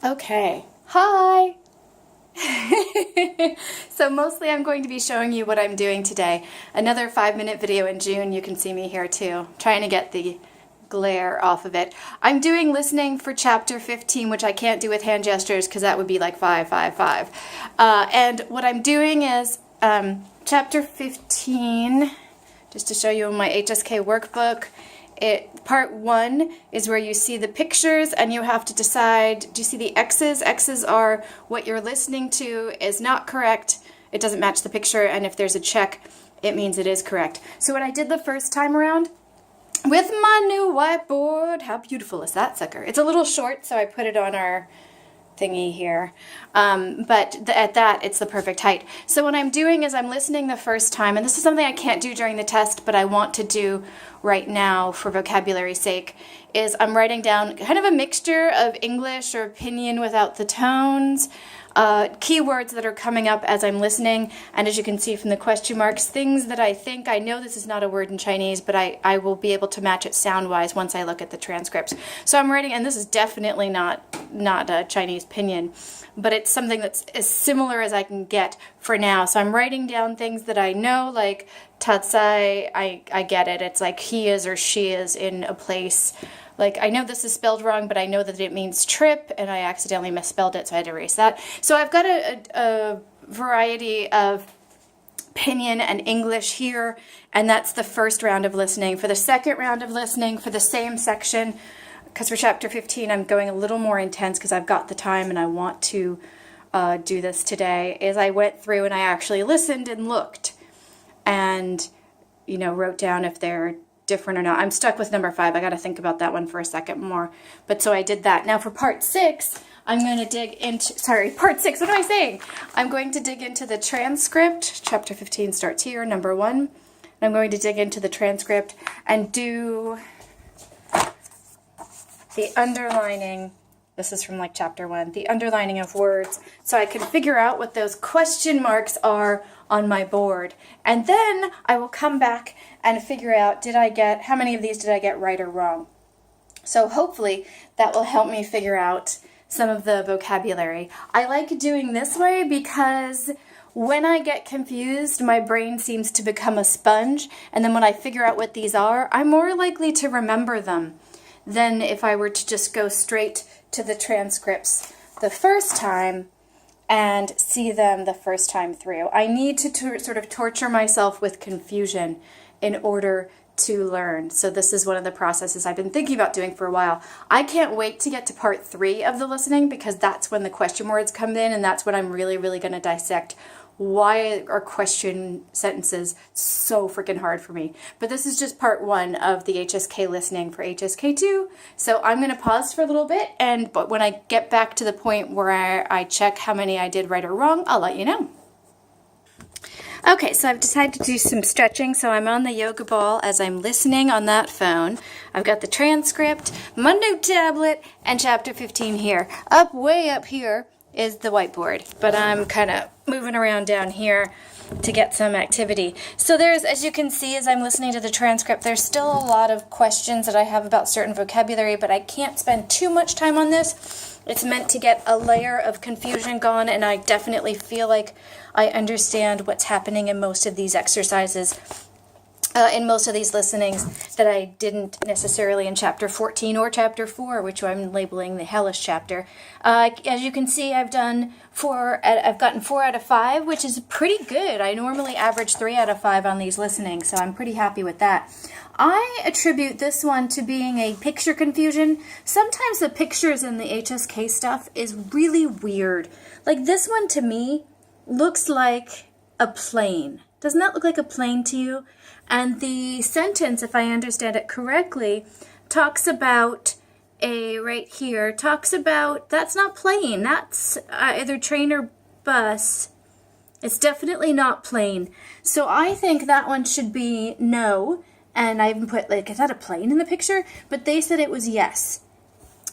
Okay, hi! So mostly I'm going to be showing you what I'm doing today. Another 5-minute video in June, you can see me here too, trying to get the glare off of it. I'm doing listening for chapter 15, which I can't do with hand gestures because that would be like 5, 5, 5. And what I'm doing is chapter 15, just to show you in my HSK workbook. Part 1 is where you see the pictures and you have to decide, do you see the X's? X's are what you're listening to is not correct, it doesn't match the picture, and if there's a check, it means it is correct. So what I did the first time around, with my new whiteboard, how beautiful is that sucker? It's a little short, so I put it on our thingy here, but at that it's the perfect height. So what I'm doing is I'm listening the first time, and this is something I can't do during the test but I want to do right now for vocabulary's sake, is I'm writing down kind of a mixture of English or opinion without the tones, keywords that are coming up as I'm listening, and as you can see from the question marks, things that I think, I know this is not a word in Chinese, but I will be able to match it sound-wise once I look at the transcripts. So I'm writing, and this is definitely not a Chinese pinyin, but it's something that's as similar as I can get for now. So I'm writing down things that I know, like tatsai, I get it. It's like he is or she is in a place. Like, I know this is spelled wrong, but I know that it means trip, and I accidentally misspelled it, so I had to erase that. So I've got a variety of pinyin and English here, and that's the first round of listening. For the second round of listening, for the same section, because for chapter 15 I'm going a little more intense because I've got the time and I want to do this today, is I went through and I actually listened and looked and, you know, wrote down if they're different or not. I'm stuck with number 5. I got to think about that one for a second more. But so I did that. Now for part 6, I'm going to dig into, part 6, what am I saying? I'm going to dig into the transcript. Chapter 15 starts here, number 1. I'm going to dig into the transcript and do the underlining. This is from like chapter 1, the underlining of words, so I can figure out what those question marks are on my board. And then I will come back and figure out, how many of these did I get right or wrong? So hopefully that will help me figure out some of the vocabulary. I like doing this way because when I get confused, my brain seems to become a sponge, and then when I figure out what these are, I'm more likely to remember them than if I were to just go straight to the transcripts the first time and see them the first time through. I need to sort of torture myself with confusion in order to learn. So this is one of the processes I've been thinking about doing for a while. I can't wait to get to part 3 of the listening because that's when the question words come in, and that's when I'm really, really going to dissect why are question sentences so freaking hard for me. But this is just part 1 of the HSK listening for HSK2. So I'm going to pause for a little bit, but when I get back to the point where I check how many I did right or wrong, I'll let you know. Okay, so I've decided to do some stretching, so I'm on the yoga ball as I'm listening on that phone. I've got the transcript, my new tablet, and chapter 15 here. Way up here is the whiteboard, but I'm kind of moving around down here to get some activity. So there's, as you can see as I'm listening to the transcript, there's still a lot of questions that I have about certain vocabulary, but I can't spend too much time on this. It's meant to get a layer of confusion gone, and I definitely feel like I understand what's happening in most of these exercises, in most of these listenings that I didn't necessarily in chapter 14 or chapter 4, which I'm labeling the hellish chapter. As you can see, I've gotten 4 out of 5, which is pretty good. I normally average 3 out of 5 on these listenings, so I'm pretty happy with that. I attribute this one to being a picture confusion. Sometimes the pictures in the HSK stuff is really weird. Like this one to me looks like a plane. Doesn't that look like a plane to you? And the sentence, if I understand it correctly, talks about that's not plane, that's either train or bus. It's definitely not plane. So I think that one should be no, and I even put, like, is that a plane in the picture? But they said it was yes.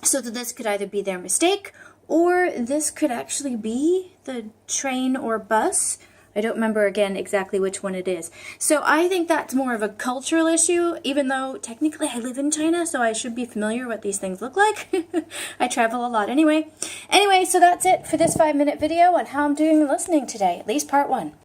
So that this could either be their mistake, or this could actually be the train or bus. I don't remember, again, exactly which one it is. So I think that's more of a cultural issue, even though technically I live in China, so I should be familiar what these things look like. I travel a lot anyway. Anyway, so that's it for this 5-minute video on how I'm doing listening today, at least part 1.